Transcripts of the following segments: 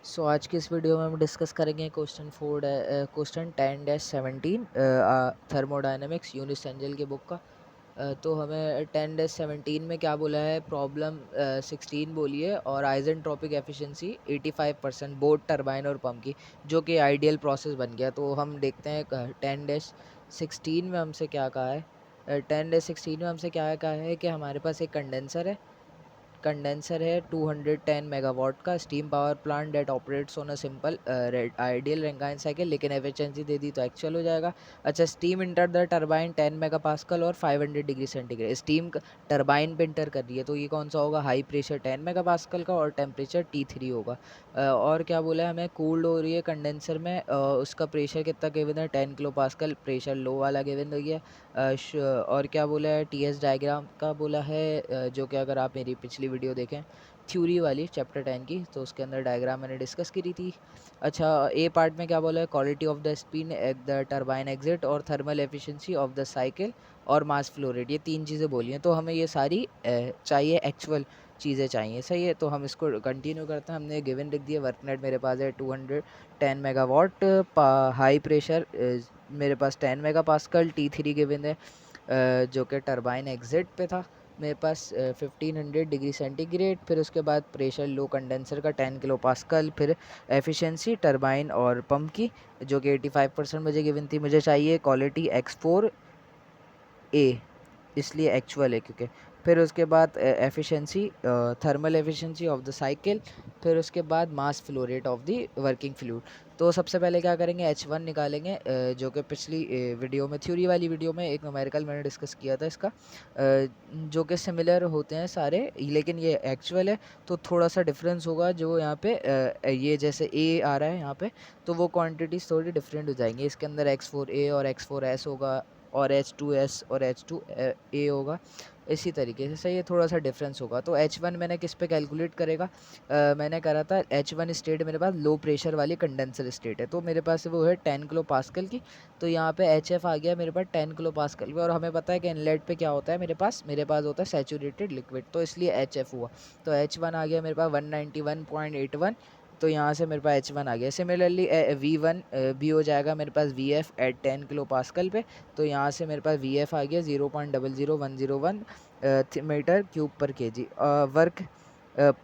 आज की इस वीडियो में हम डिस्कस करेंगे क्वेश्चन 10-17 थर्मोडायनेमिक्स यूनिस एंजल की बुक का। तो हमें 10-17 में क्या बोला है, प्रॉब्लम 16 बोली है और आइजेंट्रोपिक एफिशिएंसी 85% बोथ टरबाइन और पंप की, जो कि आइडियल प्रोसेस बन गया। तो हम देखते हैं 10-16 में हमसे क्या कहा है। 10-16 में हमसे क्या कहा है कि हमारे पास एक कंडेंसर है 210 मेगावाट का steam power plant that operates on a simple ideal Rankine cycle, लेकिन एफिशिएंसी दे दी तो एक्चुअल हो जाएगा। अच्छा, steam enter the turbine 10 megapascal और 500 डिग्री सेंटीग्रेड। स्टीम टरबाइन पे इंटर कर रही है, तो ये कौन सा होगा, हाई प्रेशर 10 मेगापास्कल का और टेम्परेचर T3 होगा। और क्या बोला है, हमें कूल्ड हो रही है कंडेंसर में, उसका प्रेशर कितना गिवन है, 10 किलो पास्कल, प्रेशर लो वाला गिवन है। और क्या बोला है, टीएस डायग्राम का बोला है, जो कि अगर आप मेरी पिछली वीडियो देखें थ्योरी वाली चैप्टर 10 की, तो उसके अंदर डायग्राम मैंने डिस्कस करी थी। अच्छा, ए पार्ट में क्या बोला है, quality of the spin at the turbine exit और thermal efficiency of the cycle और मास फ्लो रेट, ये तीन चीज़ें बोली हैं। तो हमें ये सारी चाहिए, एक्चुअल चीज़ें चाहिए। सही है, तो हम इसको कंटिन्यू करते हैं। हमने गिवन लिख दिया, वर्कनेट मेरे पास है 210 मेगावाट, हाई प्रेशर मेरे पास 10 मेगा पास्कल, T3 गिवन है, जो कि टरबाइन एग्जिट पे था मेरे पास 1500 डिग्री सेंटीग्रेड। फिर उसके बाद प्रेशर लो कंडेंसर का 10 किलो पास्कल, फिर एफिशिएंसी टरबाइन और पंप की जो कि 85% मुझे गिवन थी। मुझे चाहिए क्वालिटी X4A, इसलिए एक्चुअल है क्योंकि। फिर उसके बाद efficiency, thermal efficiency of the cycle, फिर उसके बाद mass flow rate of the working fluid. तो सबसे पहले क्या करेंगे, H1 निकालेंगे, जो कि पिछली वीडियो में, थ्योरी वाली वीडियो में एक न्यूमेरिकल मैंने डिस्कस किया था इसका, जो कि सिमिलर होते हैं सारे, लेकिन ये एक्चुअल है तो थोड़ा सा डिफरेंस होगा। जो यहाँ पे ये जैसे A आ रहा है यहाँ पे, तो वो क्वांटिटीज थोड़ी डिफरेंट हो जाएंगी। इसके अंदर X4A और X4S होगा और H2S और H2A होगा, इसी तरीके से। सही है, थोड़ा सा डिफरेंस होगा। तो H1 मैंने किस पे कैलकुलेट करेगा, मैंने करा था H1 स्टेट मेरे पास लो प्रेशर वाली कंडेंसर स्टेट है, तो मेरे पास वो है 10 किलो पास्कल की। तो यहाँ पे HF आ गया मेरे पास 10 किलो पास्कल पे, और हमें पता है कि इनलेट पे क्या होता है, मेरे पास होता है सैचुरेटेड लिक्विड, तो इसलिए HF हुआ। तो H1 आ गया मेरे पास 191.81, तो यहाँ से मेरे पास H1 आ गया। सिमिलरली V1 भी हो जाएगा मेरे पास VF एट 10 किलो पास्कल पे, तो यहाँ से मेरे पास VF आ गया 0.00101 मीटर क्यूब पर केजी। वर्क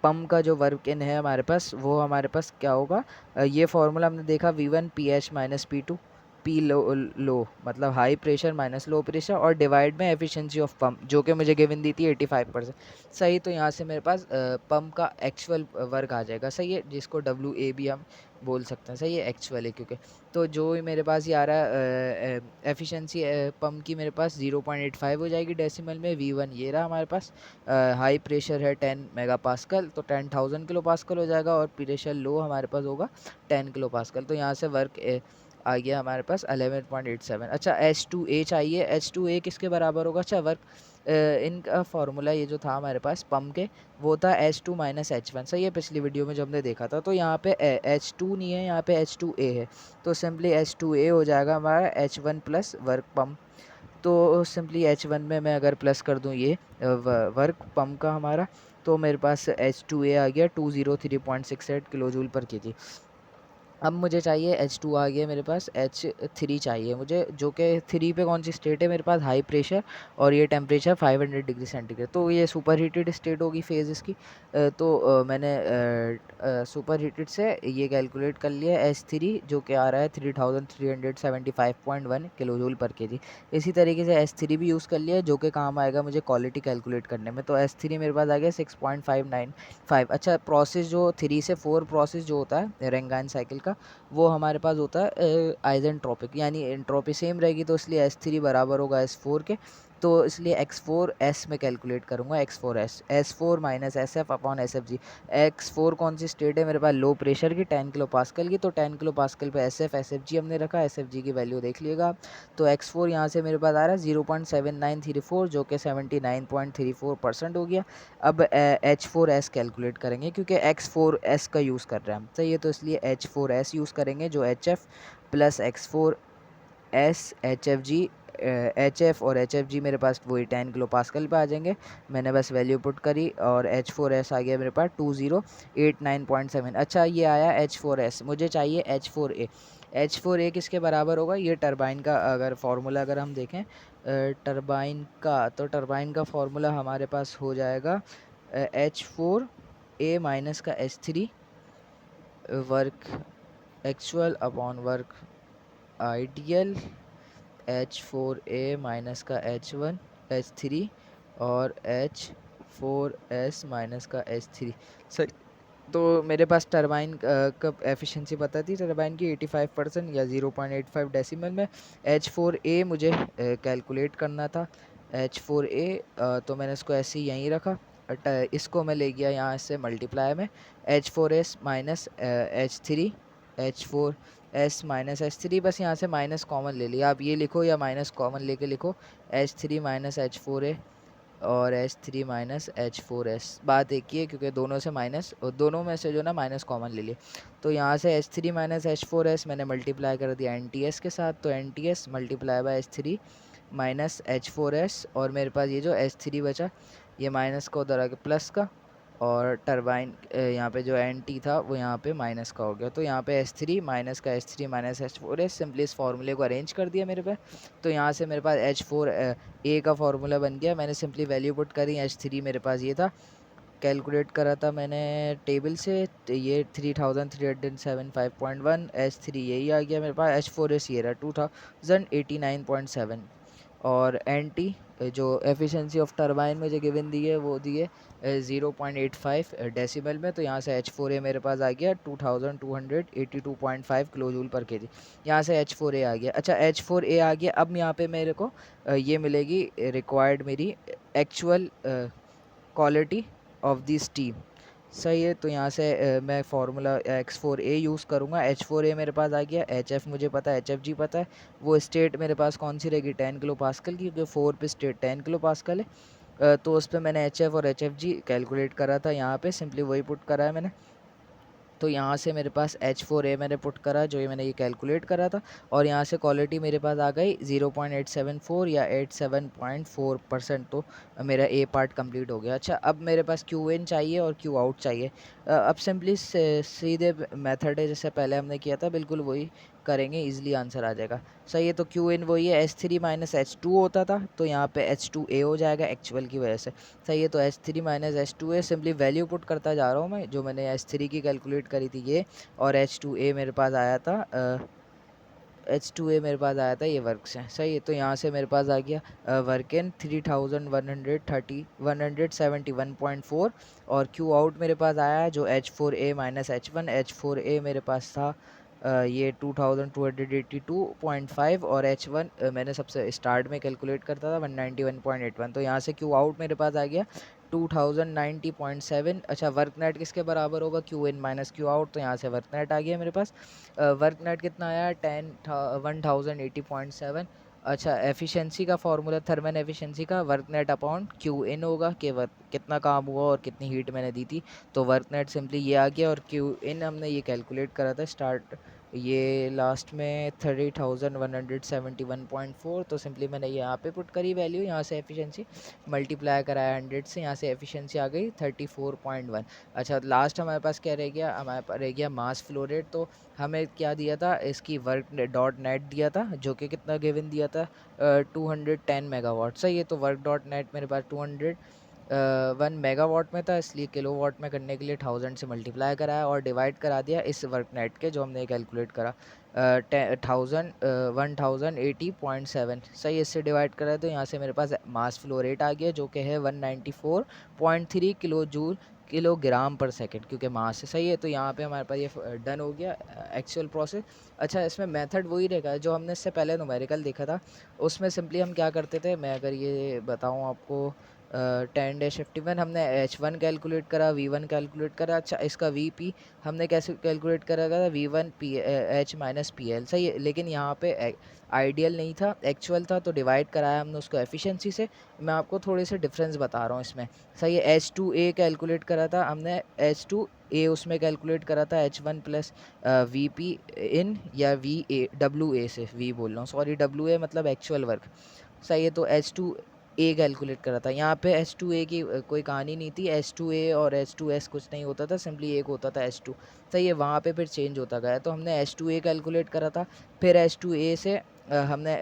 पम्प का जो वर्क इन है हमारे पास, वो हमारे पास क्या होगा, ये फॉर्मूला हमने देखा, V1 PH minus P2, P low मतलब high pressure minus low pressure, और डिवाइड में एफिशिएंसी ऑफ पंप, जो कि मुझे गिवन दी थी 85%। सही, तो यहाँ से मेरे पास पंप का एक्चुअल वर्क आ जाएगा। सही है, जिसको WA भी हम बोल सकते हैं। सही है, एक्चुअल है क्योंकि। तो जो मेरे पास ये आ रहा है एफिशिएंसी पंप की, मेरे पास 0.85 हो जाएगी डेसिमल में। V1 ये रहा हमारे पास, हाई प्रेशर है 10 मेगा पास्कल, तो 10,000 किलो पास्कल हो जाएगा, और प्रेशर लो हमारे पास होगा 10 किलो पास्कल। तो यहाँ से वर्क आ गया हमारे पास 11.87। अच्छा, H2A चाहिए, H2A किसके बराबर होगा, अच्छा वर्क, इनका फार्मूला ये जो था हमारे पास पंप के, वो था H2 माइनस H1। सही है, पिछली वीडियो में जो हमने देखा था। तो यहाँ पे H2 नहीं है, यहाँ पे H2A है, तो सिंपली H2A हो जाएगा हमारा H1 प्लस वर्क पंप। तो सिंपली H1 में मैं अगर प्लस कर दूँ ये वर्क पंप का हमारा, तो मेरे पास H2A आ गया 203.68 किलो जूल पर केजी। अब मुझे चाहिए H2 आ गया मेरे पास, H3 चाहिए मुझे, जो कि 3 पे कौन सी स्टेट है मेरे पास, हाई प्रेशर, और ये टेम्परेचर 500 डिग्री सेंटीग्रेड, तो ये सुपर हीटेड स्टेट होगी फेज़ इसकी। तो मैंने सुपर हीटेड से ये कैलकुलेट कर लिया H3, जो कि आ रहा है 3375.1 किलो जूल पर केजी। इसी तरीके से H3 भी यूज़ कर लिया, जो कि काम आएगा मुझे क्वालिटी कैलकुलेट करने में। तो H3 मेरे पास आ गया 6.595। अच्छा, प्रोसेस जो 3 से 4 प्रोसेस जो होता है रेंगाइन साइकिल का, वो हमारे पास होता है आइजेंट्रोपिक, यानी एंट्रोपी सेम रहेगी, तो इसलिए S3 बराबर होगा S4 के। तो इसलिए X4S में कैलकुलेट करूँगा, X4S, S4 minus SF upon SFG। X4 कौन सी स्टेट है मेरे पास, लो प्रेशर की 10 किलो पास्कल की, तो 10 किलो पास्कल पे SFG हमने रखा, SFG की वैल्यू देख लिएगा। तो X4 यहाँ से मेरे पास आ रहा है 0.7934, जो कि 79.34% हो गया। अब H4S कैलकुलेट करेंगे, क्योंकि X4S का यूज़ कर रहे हैं हम। सही है, तो इसलिए H4S यूज़ करेंगे, जो HF plus X4S HFG HF और HFG मेरे पास वही 10 किलो पास्कल पे आ जाएंगे। मैंने बस वैल्यू पुट करी और H4S आ गया मेरे पास 2089.7। अच्छा ये आया H4S, मुझे चाहिए H4A। H4A किसके बराबर होगा? ये टरबाइन का अगर फार्मूला अगर हम देखें टरबाइन का, तो टरबाइन का फार्मूला हमारे पास हो जाएगा H4A माइनस का H3 work actual upon work ideal, H4A minus का H3 और H4S माइनस का H3। सही, तो मेरे पास टरबाइन का एफिशिएंसी पता थी टरबाइन की 85% या 0.85 डेसिमल में। H4A मुझे कैलकुलेट करना था। H4A तो मैंने इसको ऐसे ही यहीं रखा। इसको मैं ले गया यहाँ से मल्टीप्लाई में H4S minus H3, H4S minus H3, बस यहाँ से माइनस कॉमन ले लिया। आप ये लिखो या माइनस कॉमन लेके लिखो H3 माइनस H4A और H3 माइनस H4S। बात एक ही है क्योंकि दोनों से माइनस, दोनों में से जो ना माइनस कॉमन ले लिए। तो यहाँ से H3 माइनस H4S मैंने मल्टीप्लाई कर दिया NTS के साथ, तो NTS multiply by H3 minus H4S और मेरे पास ये जो H3 बचा ये माइनस का उधर आके प्लस का, और टरबाइन यहाँ पे जो NT था वो यहाँ पे माइनस का हो गया। तो यहाँ पे H3 माइनस का H3 माइनस H4S, सिंपली इस फार्मूले को अरेंज कर दिया मेरे पे। तो यहाँ से मेरे पास H4A का फार्मूला बन गया। मैंने सिंपली वैल्यू पुट करी, H3 मेरे पास ये था, कैलकुलेट करा था मैंने टेबल से, तो ये 3307.5.1, H3 यही आ गया मेरे पास, H4S ये रहा 2089.7 और NT जो एफिशिएंसी ऑफ टरबाइन मुझे गिवन दी है वो दी है 0.85 डेसिबल में। तो यहाँ से H4A मेरे पास आ गया 2282.5 किलो जूल पर केजी। यहाँ से H4A आ गया। अच्छा H4A आ गया, अब यहाँ पे मेरे को ये मिलेगी रिक्वायर्ड मेरी actual quality of the steam. सही है, तो यहाँ से मैं फार्मूला X4A यूज़ करूँगा। H4A मेरे पास आ गया, HF मुझे पता है, HFG पता है। वो स्टेट मेरे पास कौन सी रहेगी? 10 किलो पास्कल की, क्योंकि 4 पे स्टेट 10 किलो पास्कल है। तो उस पर मैंने HF और HFG कैलकुलेट करा था, यहाँ पे सिंपली वही पुट करा है मैंने। तो यहाँ से मेरे पास H4A मैंने पुट करा जो ये मैंने ये कैलकुलेट करा था, और यहाँ से क्वालिटी मेरे पास आ गई 0.874 या 87.4%। तो मेरा A पार्ट कंप्लीट हो गया। अच्छा अब मेरे पास QN चाहिए और Q आउट चाहिए। अब सिंपली सीधे मेथड है जैसे पहले हमने किया था, बिल्कुल वही करेंगे, इजीली आंसर आ जाएगा। सही है, तो QN वही है, H3 माइनस H2 होता था, तो यहाँ पे H2A हो जाएगा एक्चुअल की वजह से। सही है, तो H3 minus H2A simply value put करता जा रहा हूँ मैं, जो मैंने H3 की कैलकुलेट करी थी ये, और H2A मेरे पास आया था H2A मेरे पास आया था ये वर्क से। सही है, तो यहाँ से मेरे पास आ गया वर्क इन 317171.4 और Q आउट मेरे पास आया है जो H4A माइनस H1। H4A मेरे पास था ये 2282.5 और H1 मैंने सबसे स्टार्ट में कैलकुलेट करता था 191.81। तो यहाँ से Q आउट मेरे पास आ गया 2090.7। अच्छा वर्क नेट किसके बराबर होगा? QN minus Q out. तो यहाँ से वर्क नेट आ गया मेरे पास। वर्क नेट कितना आया? 1080.7। अच्छा एफिशिएंसी का फार्मूला, थर्मल एफिशिएंसी का, वर्क नेट अपॉन QN होगा कि वर्क कितना काम हुआ और कितनी हीट मैंने दी थी। तो वर्क नेट सिंपली ये आ गया, और QN हमने ये कैलकुलेट करा था स्टार्ट ये लास्ट में 30,171.4। तो सिंपली मैंने यहाँ पे पुट करी वैल्यू, यहाँ से एफिशिएंसी मल्टीप्लाई कराया 100 से, यहाँ से एफिशिएंसी आ गई 34.1। अच्छा लास्ट हमारे पास क्या रह गया? हमारे पास रह गया मास फ्लो रेट। तो हमें क्या दिया था? इसकी वर्क डॉट नेट दिया था जो कि कितना गिवन दिया था 210 मेगावाट। सही है, तो वर्क डॉट नेट मेरे पास 1 मेगावाट में था, इसलिए किलोवाट में करने के लिए 1000 से मल्टीप्लाई कराया और डिवाइड करा दिया इस वर्क नेट के जो हमने कैलकुलेट करा 1080.7। सही, इससे डिवाइड करा तो यहाँ से मेरे पास मास फ्लो रेट आ गया जो कि है 194.3 किलो जूल किलोग्राम पर सेकंड, क्योंकि मास है। सही है, तो यहाँ पे हमारे पास ये डन हो गया एक्चुअल प्रोसेस। अच्छा इसमें मेथड वही रहेगा जो हमने इससे पहले न्यूमेरिकल देखा था, उसमें सिंपली हम क्या करते थे, मैं अगर ये बताऊँ आपको 10-51 हमने H1 कैलकुलेट करा, V1 कैलकुलेट करा। अच्छा, इसका VP हमने कैसे कैलकुलेट करा था, V1 P H minus PL। सही है, लेकिन यहाँ पे आइडियल नहीं था, एक्चुअल था, तो डिवाइड कराया हमने उसको एफिशिएंसी से। मैं आपको थोड़े से डिफरेंस बता रहा हूँ इसमें। सही है, H2A कैलकुलेट करा था हमने, H2A उसमें कैलकुलेट करा था H1 प्लस VP इन या WA से, V बोल रहा हूँ, सॉरी, WA मतलब एक्चुअल वर्क। सही है, तो H2A कैलकुलेट करा था। यहाँ पे H2A की कोई कहानी नहीं थी, H2A और H2S कुछ नहीं होता था, सिंपली एक होता था H2। सही है, वहाँ पे फिर चेंज होता गया, तो हमने H2A कैलकुलेट करा था। फिर H2A से हमने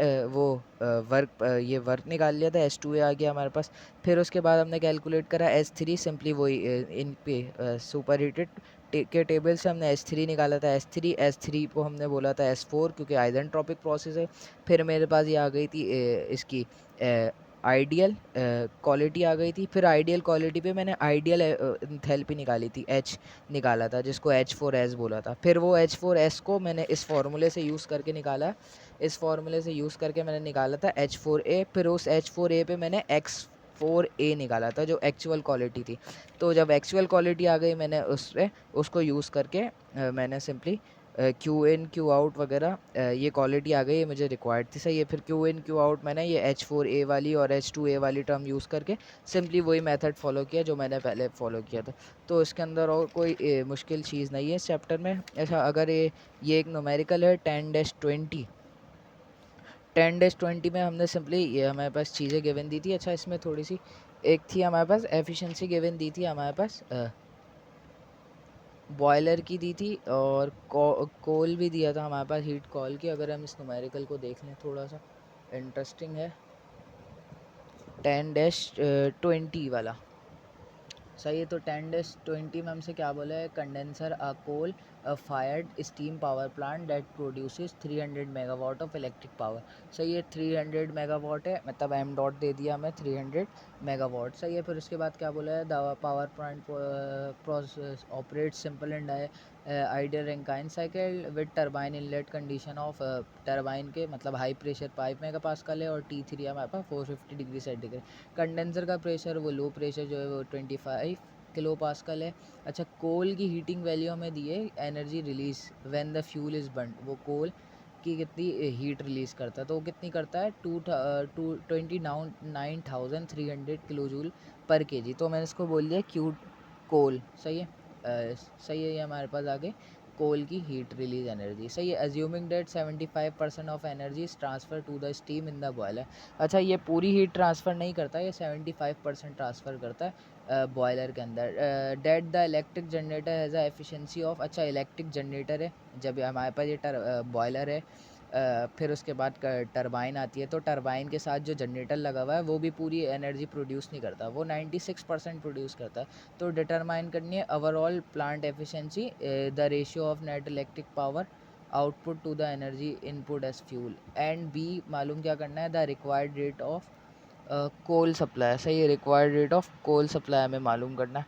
ये वर्क निकाल लिया था, H2A आ गया हमारे पास। फिर उसके बाद हमने कैलकुलेट करा H3, सिंपली वही इन पे सुपर हीटेड के टेबल से हमने H3 निकाला था, S3 को हमने बोला था S4, क्योंकि आइजेंट्रोपिक प्रोसेस है। फिर मेरे पास ये आ गई थी इसकी आइडियल क्वालिटी आ गई थी। फिर आइडियल क्वालिटी पे मैंने आइडियल एंथैल्पी निकाली थी, H निकाला था, जिसको H4S बोला था। फिर वो H4S को मैंने इस फार्मूले से यूज़ करके निकाला, इस फार्मूले से यूज़ करके मैंने निकाला था H4A। फिर उस H4A पे मैंने X4A निकाला था, जो एक्चुअल क्वालिटी थी। तो जब एक्चुअल क्वालिटी आ गई, मैंने उस पे उसको यूज़ करके मैंने simply Q in Q out वगैरह, ये क्वालिटी आ गई, ये मुझे रिक्वायर्ड थी। सही है, फिर क्यू इन क्यू आउट मैंने ये H4A वाली और H2A वाली टर्म यूज़ करके सिंपली वही मेथड फॉलो किया जो मैंने पहले फॉलो किया था। तो इसके अंदर और कोई मुश्किल चीज़ नहीं है इस चैप्टर में। ऐसा अगर ये एक न्यूमेरिकल है 10-20, 10-20 में हमने सिंपली ये हमारे पास चीज़ें गिवन दी थी। अच्छा, इसमें थोड़ी सी एक थी हमारे पास एफिशिएंसी गिवन दी थी हमारे पास, बॉयलर की दी थी, और कोल भी दिया था हमारे पास, हीट कॉल की। अगर हम इस न्यूमेरिकल को देख लें, थोड़ा सा इंटरेस्टिंग है, 10-20 वाला। सही है, तो 10-20 में हमसे क्या बोला है, condenser a coal fired steam power plant that produces 300 megawatt of electric power. सही है, 300 मेगावाट है, मतलब एम डॉट दे दिया हमें 300 मेगावाट। सही है, फिर उसके बाद क्या बोला है, the power plant process operate simple and ideal Rankine cycle with turbine inlet condition of, turbine के मतलब हाई प्रेशर 5 मेगा पास्कल है, और T3 हमारे पास 450 डिग्री सेंटीग्रेड। कंडेंसर का प्रेशर, वो लो प्रेशर जो है वो 25 किलो पास्कल है। अच्छा, कोल की हीटिंग वैल्यू हमें दी है, energy release when the fuel is burn, वो कोल की कितनी हीट रिलीज़ करता है, तो वो कितनी करता है, 29,300 किलो जूल पर केजी। तो मैंने इसको बोल दिया क्यू कोल। सही है, सही है, ये हमारे पास आगे कोल की हीट रिलीज एनर्जी। सही है, assuming that 75% of energy is transfer to the steam in the boiler. अच्छा, ये पूरी हीट ट्रांसफ़र नहीं करता, ये 75% ट्रांसफ़र करता है बॉयलर के अंदर। That the electric generator has a efficiency of, अच्छा इलेक्ट्रिक जनरेटर है, जब हमारे पास ये बॉयलर है, फिर उसके बाद टरबाइन आती है, तो टरबाइन के साथ जो जनरेटर लगा हुआ है वो भी पूरी एनर्जी प्रोड्यूस नहीं करता, वो 96% प्रोड्यूस करता है। तो डिटरमाइन करनी है overall plant efficiency, the ratio of net electric power output to the energy input as fuel. And B मालूम क्या करना है, the required rate of coal supply. सही है, required rate of coal supply हमें मालूम करना है।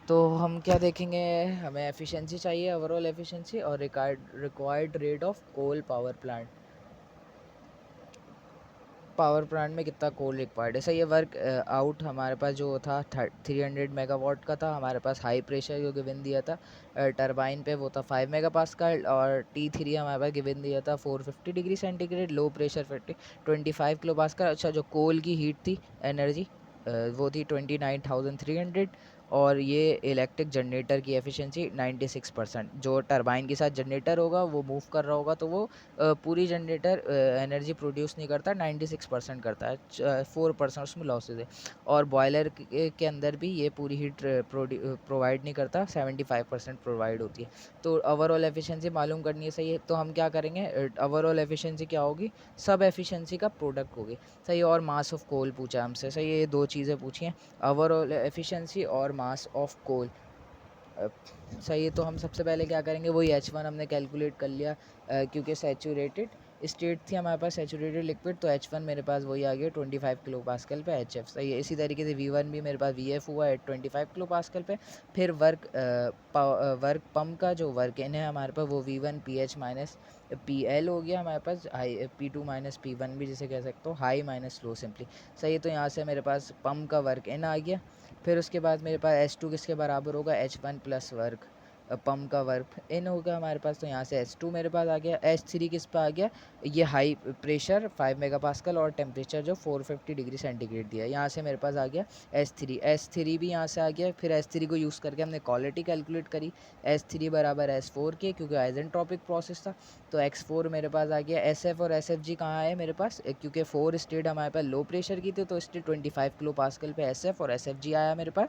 तो हम क्या देखेंगे, हमें एफिशिएंसी चाहिए, ओवरऑल एफिशिएंसी, और required rate of coal power plant में कितना कोल रिक्वायर्ड है। सही है, वर्क आउट हमारे पास जो था 300 मेगावाट का था, हमारे पास हाई प्रेशर जो गिवन दिया था टरबाइन पे, वो था 5 मेगा पास्कल, और T3 हमारे पास गिवन दिया था 450 degree centigrade, low pressure 25 kilo pascal. अच्छा, जो कोल की हीट थी एनर्जी, वो थी 29,300, और ये इलेक्ट्रिक जनरेटर की एफिशिएंसी 96%। जो टरबाइन के साथ जनरेटर होगा वो मूव कर रहा होगा, तो वो पूरी जनरेटर एनर्जी प्रोड्यूस नहीं करता, 96% करता है, 4% उसमें लॉसेज है। और बॉयलर के अंदर भी ये पूरी हीट प्रोवाइड नहीं करता, 75% प्रोवाइड होती है। तो ओवरऑल एफिशिएंसी मालूम करनी है। सही है, तो हम क्या करेंगे, ओवरऑल एफिशिएंसी क्या होगी, सब एफिशिएंसी का प्रोडक्ट होगी। सही है, और मास ऑफ कोल पूछा हमसे। सही है, ये दो चीज़ें पूछी हैं, ओवरऑल एफिशिएंसी और मास ऑफ कोल। सही है, तो हम सबसे पहले क्या करेंगे, वही H1 हमने कैलकुलेट कर लिया, क्योंकि सैचुरेटेड स्टेट थी हमारे पास सैचुरेटेड लिक्विड, तो H1 मेरे पास वही आ गया 25 किलो पास्कल पे HF। सही है। इसी तरीके से V1 भी मेरे पास VF हुआ है 25 किलो पास्कल पे। फिर वर्क पम्प का जो वर्क इन है हमारे पास वो V1 PH माइनस PL हो गया हमारे पास, हाई P2 माइनस P1 भी जिसे कह सकते हो, हाई माइनस लो सिंपली। सही है। तो यहाँ से मेरे पास पम्प का वर्क इन आ गया। फिर उसके बाद मेरे पास H2 किसके बराबर होगा, H1 प्लस वर्क पम्प का वर्क इन होगा हमारे पास। तो यहाँ से H2 मेरे पास आ गया। H3 किस पे आ गया, ये हाई प्रेशर 5 मेगापास्कल और टेम्परेचर जो 450 डिग्री सेंटीग्रेड दिया है। यहाँ से मेरे पास आ गया S3 भी यहाँ से आ गया। फिर S3 को यूज़ करके हमने क्वालिटी कैलकुलेट करी, S3 बराबर S4 के, क्योंकि आइजेंट्रोपिक प्रोसेस था। तो X4 मेरे पास आ गया। SF और SFG कहाँ है मेरे पास, क्योंकि 4 स्टेट हमारे पास लो प्रेशर की थी, तो स्टेट 25 किलो पास्कल पे SF और SFG आया मेरे पास।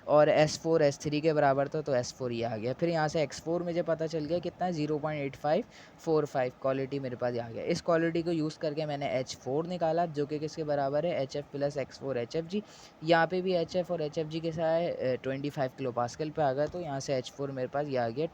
और S4 S3 के बराबर था, तो S4 ये आ गया। फिर यहाँ से X4 मुझे पता चल गया कितना है, 0.8545 क्वालिटी मेरे पास आ गया। इस क्वालिटी को यूज़ करके मैंने H4 निकाला, जो कि किसके बराबर है, HF प्लस X4 HFG। यहाँ पे भी HF और HFG के साथ 25 किलो पास्कल पे आ गया। तो यहाँ से H4 मेरे पास ये आ गया।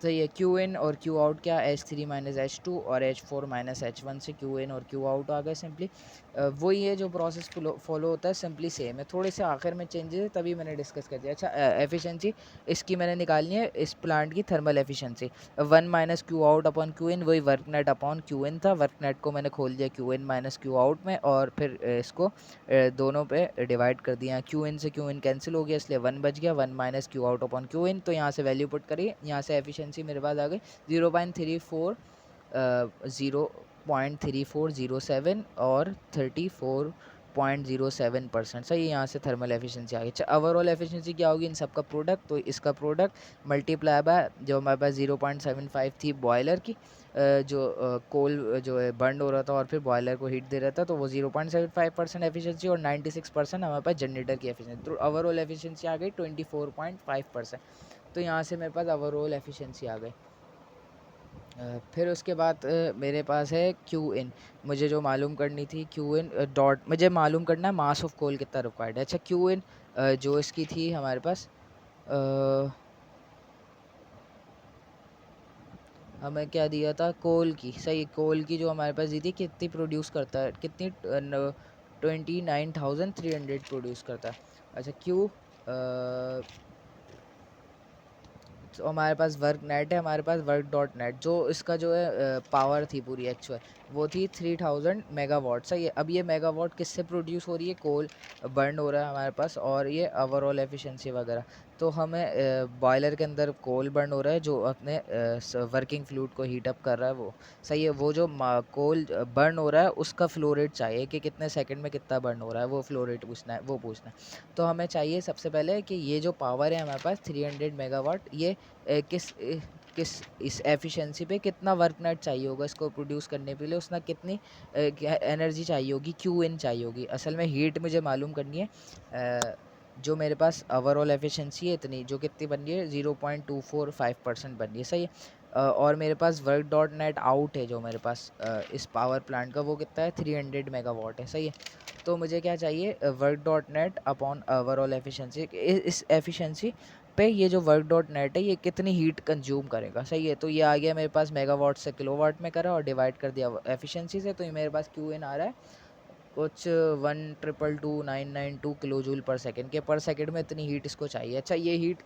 तो ये क्यू इन और क्यू आउट क्या, H3 माइनस H2 और H4 माइनस H1 से क्यू इन और क्यू आउट आ गए सिंपली। वही है जो प्रोसेस फॉलो होता है, सिंपली सेम है, थोड़े से आखिर में चेंजेस है, तभी मैंने डिस्कस कर दिया। अच्छा, एफिशिएंसी इसकी मैंने निकालनी है, इस प्लांट की thermal efficiency 1 minus Q out upon Q in, वही work net upon Q in था। वर्क नेट को मैंने खोल दिया Q in minus Q out में, और फिर इसको दोनों पे डिवाइड कर दिया। क्यू इन से क्यू इन कैंसिल हो गया, इसलिए 1 बच गया, 1 minus Q out upon Q in. तो यहाँ से वैल्यू पुट करिए, यहाँ से एफिशिएंसी मेरे पास आ गई 0.3407 और 34.07%। सही है। यहाँ से थर्मल एफिशिएंसी आ गई। अच्छा, ओवरऑल एफिशिएंसी क्या होगी इन सबका प्रोडक्ट, तो इसका प्रोडक्ट मल्टीप्लाई बाय जो हमारे पास 0.75 थी बॉयलर की, जो कोल जो है बर्न हो रहा था और फिर बॉयलर को हीट दे रहा था, तो वो 0.75% एफिशिएंसी, और 96% हमारे पास जनरेटर की एफिशिएंसी। तो ओवरऑल एफिशिएंसी आ गई 24.5%। तो यहाँ से मेरे पास ओवरऑल एफिशिएंसी आ गई। फिर उसके बाद मेरे पास है क्यू इन। मुझे जो मालूम करनी थी क्यू इन डॉट, मुझे मालूम करना है मास ऑफ कोल कितना रिक्वायर्ड है। अच्छा, क्यू इन जो इसकी थी हमारे पास, अ, हमें क्या दिया था, कोल की। सही, कोल की जो हमारे पास दी थी, कितनी प्रोड्यूस करता है, कितनी 29,300 प्रोड्यूस करता है। अच्छा, क्यू तो हमारे पास वर्क नेट है, हमारे पास वर्क डॉट नेट, जो इसका जो है पावर थी पूरी एक्चुअल, वो थी 3000 मेगावाट। सही है। अब ये मेगावाट किससे प्रोड्यूस हो रही है, कोल बर्न हो रहा है हमारे पास, और ये ओवरऑल एफिशिएंसी वगैरह। तो हमें बॉयलर के अंदर कोल बर्न हो रहा है जो अपने वर्किंग फ्लूइड को हीट अप कर रहा है वो। सही है। वो जो कोल बर्न हो रहा है उसका फ्लो रेट चाहिए कि कितने सेकंड में कितना बर्न हो रहा है, वो फ्लो रेट पूछना है, वो पूछना है। तो हमें चाहिए सबसे पहले कि ये जो पावर है हमारे पास 300 मेगावाट, ये किस इस एफिशिएंसी पे कितना वर्क नेट चाहिए होगा इसको प्रोड्यूस करने के लिए, उसना कितनी एनर्जी चाहिए होगी, क्यू इन चाहिए होगी। असल में हीट मुझे मालूम करनी है। जो मेरे पास ओवरऑल एफिशिएंसी है इतनी, जो कितनी बन रही है, 0.245% बन रही है। सही है। और मेरे पास वर्क डॉट नेट आउट है जो मेरे पास इस पावर प्लांट का, वो कितना है, 300 मेगावाट है। सही है। तो मुझे क्या चाहिए, work dot net upon overall efficiency. इस एफिशिएंसी पे ये जो वर्क डॉट नेट है ये कितनी हीट कंज्यूम करेगा। सही है। तो ये आ गया मेरे पास मेगावाट से किलोवाट में करा और डिवाइड कर दिया एफिशिएंसी से, तो ये मेरे पास क्यू इन आ रहा है कुछ 1,222,992 किलो जूल पर सेकेंड के, पर सेकेंड में इतनी हीट इसको चाहिए। अच्छा, ये हीट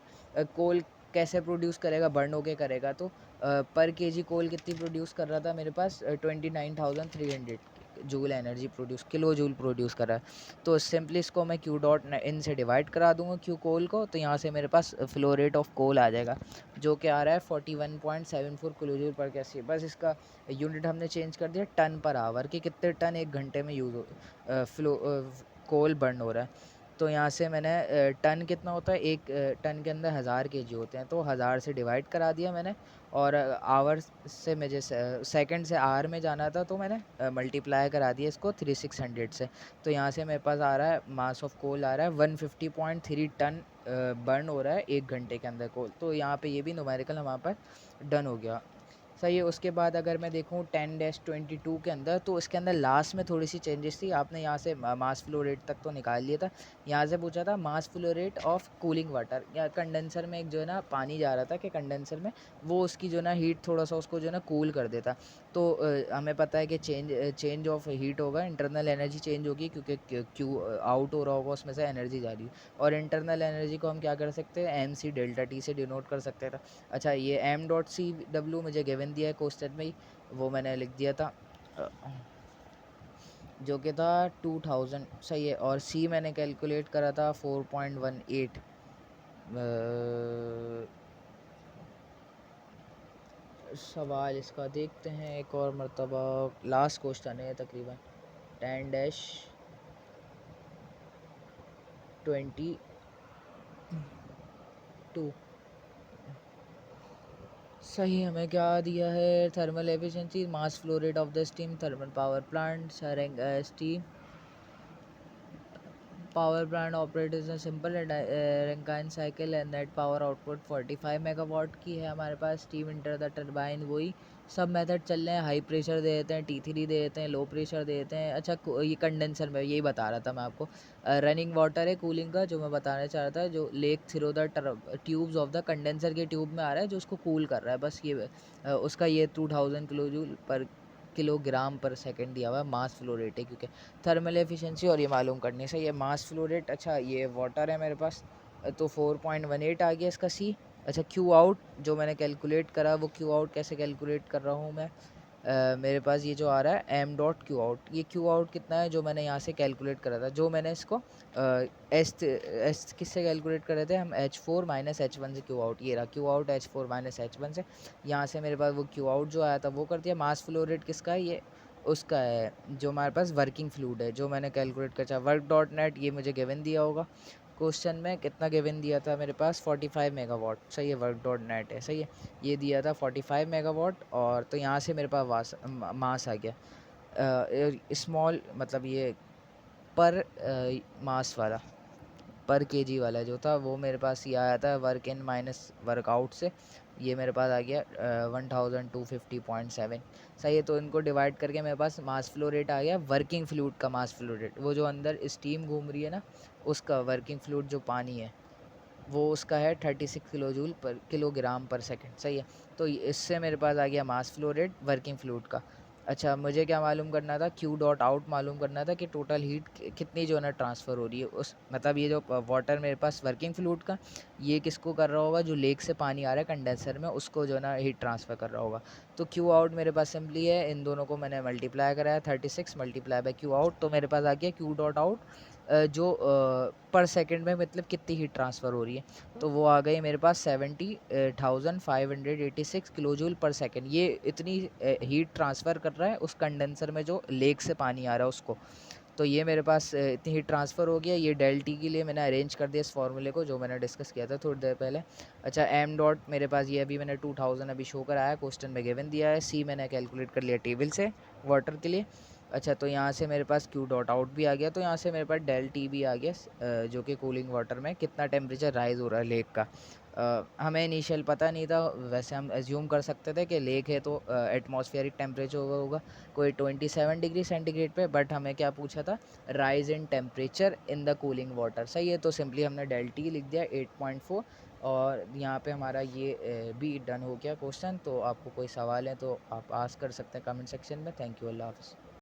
कोल कैसे प्रोड्यूस करेगा, बर्न होके करेगा, तो पर केजी कोल कितनी प्रोड्यूस कर रहा था मेरे पास, 29,300 joule energy produce, kilo joule produce कर रहा है। तो सिंपली इसको मैं क्यू डॉट इन से डिवाइड करा दूंगा क्यू कोल को, तो यहाँ से मेरे पास फ्लो रेट ऑफ कोल आ जाएगा, जो कि आ रहा है 41.74 किलो जूल पर कैसी। बस इसका यूनिट हमने चेंज कर दिया टन पर आवर, कि कितने टन एक घंटे में यूज़ हो फ्लो कोल बर्न हो रहा है। तो यहाँ से मैंने टन कितना होता है, एक टन के अंदर 1000 केजी होते हैं, तो 1000 से डिवाइड करा दिया मैंने। और आवर से मुझे सेकंड से आवर में जाना था, तो मैंने मल्टीप्लाई करा दिया इसको 3600 से। तो यहाँ से मेरे पास आ रहा है मास ऑफ कोल आ रहा है 150.3 टन बर्न हो रहा है एक घंटे के अंदर कोल। तो यहाँ पे ये भी न्यूमेरिकल हमारे पास डन हो गया। सही है। उसके बाद अगर मैं देखूँ 10-22 के अंदर, तो इसके अंदर लास्ट में थोड़ी सी चेंजेस थी। आपने यहाँ से मास फ्लो रेट तक तो निकाल लिया था, यहाँ से पूछा था mass flow rate of cooling water, या कंडेंसर में एक जो है ना पानी जा रहा था कि कंडेंसर में वो उसकी जो है ना हीट थोड़ा सा उसको जो है ना कूल कर देता। तो हमें पता है कि चेंज ऑफ हीट होगा, इंटरनल एनर्जी चेंज होगी, क्योंकि क्यू आउट हो रहा होगा उसमें से एनर्जी जा रही है, और इंटरनल एनर्जी को हम क्या कर सकते हैं, एम सी डेल्टा टी से डिनोट कर सकते थे। अच्छा, ये एम डॉट सी डब्ल्यू मुझे गिवन दिया है क्वेश्चन में ही, वो मैंने लिख दिया था, अ, जो कि था 2000। सही है। और सी मैंने कैलकुलेट करा था 4.18। सवाल इसका देखते हैं एक और मरतबा, लास्ट क्वेश्चन है तकरीबन 10-22। सही, हमें क्या दिया है, thermal efficiency, mass flow rate of the steam thermal power plant, steam power plant operates in a simple Rankine cycle and net power output 45 megawatt की है हमारे पास। स्टीम इंटर द टरबाइन, वही सब मेथड चल रहे हैं। हाई प्रेशर दे देते हैं, T3 दे देते हैं, लो प्रेशर दे देते हैं। अच्छा, ये कंडेंसर में यही बता रहा था मैं आपको, रनिंग वाटर है कूलिंग का, जो मैं बताना चाह रहा था, जो lake through the tubes of the condenser के ट्यूब में आ रहा है, जो उसको कूल कर रहा है, बस ये उसका ये 2000 किलो जूल पर किलोग्राम पर सेकंड दिया हुआ है। मास फ्लो रेट है, क्योंकि थर्मल एफिशिएंसी और ये मालूम करनी है। सही है, मास फ्लो रेट। अच्छा, ये वाटर है मेरे पास, तो 4.18 आ गया इसका सी। अच्छा, क्यू आउट जो मैंने कैलकुलेट करा, वो क्यू आउट कैसे कैलकुलेट कर रहा हूँ मैं, मेरे पास ये जो आ रहा है एम डॉट क्यू आउट, ये क्यू आउट कितना है जो मैंने यहाँ से कैलकुलेट करा था, जो मैंने इसको एस किससे कैलकुलेट करे थे हम, H4 माइनस H1 से क्यू आउट, ये रहा Q out H4 minus H1 से। यहाँ से मेरे पास वो क्यू आउट जो आया था वो कर दिया। मास फ्लो रेट किसका है, ये उसका है जो हमारे पास वर्किंग फ्लूइड है, जो मैंने कैलकुलेट कर चाहा। वर्क डॉट नेट ये मुझे गिवन दिया होगा क्वेश्चन में, कितना गिवन दिया था मेरे पास, 45 मेगावाट। सही है, वर्क डॉट नेट है। सही है, ये दिया था 45 मेगावाट, और तो यहाँ से मेरे पास मास आ गया स्मॉल, मतलब ये पर मास वाला, पर केजी वाला जो था वो मेरे पास ये आया था वर्क इन माइनस वर्कआउट से, ये मेरे पास आ गया 1250.7। सही है, तो इनको डिवाइड करके मेरे पास मास फ्लो रेट आ गया वर्किंग फ्लूइड का मास फ्लो रेट, वो जो अंदर स्टीम घूम रही है ना, उसका वर्किंग फ्लूइड जो पानी है वो उसका है 36 किलो जूल पर किलोग्राम पर सेकंड। सही है, तो इससे मेरे पास आ गया mass flow rate working fluid का। अच्छा, मुझे क्या मालूम करना था, क्यू डॉट आउट मालूम करना था कि टोटल हीट कितनी जो है ना ट्रांसफ़र हो रही है उस, मतलब ये जो वाटर मेरे पास वर्किंग फ्लूइड का, ये किसको कर रहा होगा, जो लेक से पानी आ रहा है कंडेंसर में, उसको जो है ना हीट ट्रांसफ़र कर रहा होगा। तो क्यू आउट मेरे पास सिंपली है, इन दोनों को मैंने मल्टीप्लाई कराया, 36 मल्टीप्लाई बाई क्यू आउट, तो मेरे पास आ गया क्यू डॉट आउट जो पर सेकंड में मतलब कितनी हीट ट्रांसफ़र हो रही है, तो वो आ गई मेरे पास 70,586 किलो जूल पर सेकंड। ये इतनी हीट ट्रांसफ़र कर रहा है उस कंडेंसर में जो लेक से पानी आ रहा है उसको। तो ये मेरे पास इतनी हीट ट्रांसफ़र हो गया। ये डेल टी के लिए मैंने अरेंज कर दिया इस फार्मूले को, जो मैंने डिस्कस किया था थोड़ी देर पहले। अच्छा, एम डॉट मेरे पास ये अभी मैंने 2000 अभी शो कराया, क्वेश्चन में गिवन दिया है। सी मैंने कैलकुलेट कर लिया टेबल से वाटर के लिए। अच्छा, तो यहाँ से मेरे पास क्यू डॉट आउट भी आ गया, तो यहाँ से मेरे पास डेल टी भी आ गया, जो कि कूलिंग वाटर में कितना टेम्परेचर राइज़ हो रहा है लेक का। हमें इनिशियल पता नहीं था, वैसे हम एज्यूम कर सकते थे कि लेक है तो एटमॉस्फेरिक टेम्परेचर होगा कोई 27 डिग्री सेंटीग्रेड पे, बट हमें क्या पूछा था, rise in temperature in the cooling water. सही है, तो सिंपली हमने डेल टी लिख दिया 8.4, और यहाँ पे हमारा ये भी डन हो गया क्वेश्चन। तो आपको कोई सवाल है तो आप आस्क कर सकते हैं कमेंट सेक्शन में। थैंक यू, अल्लाह हाफ़िज़।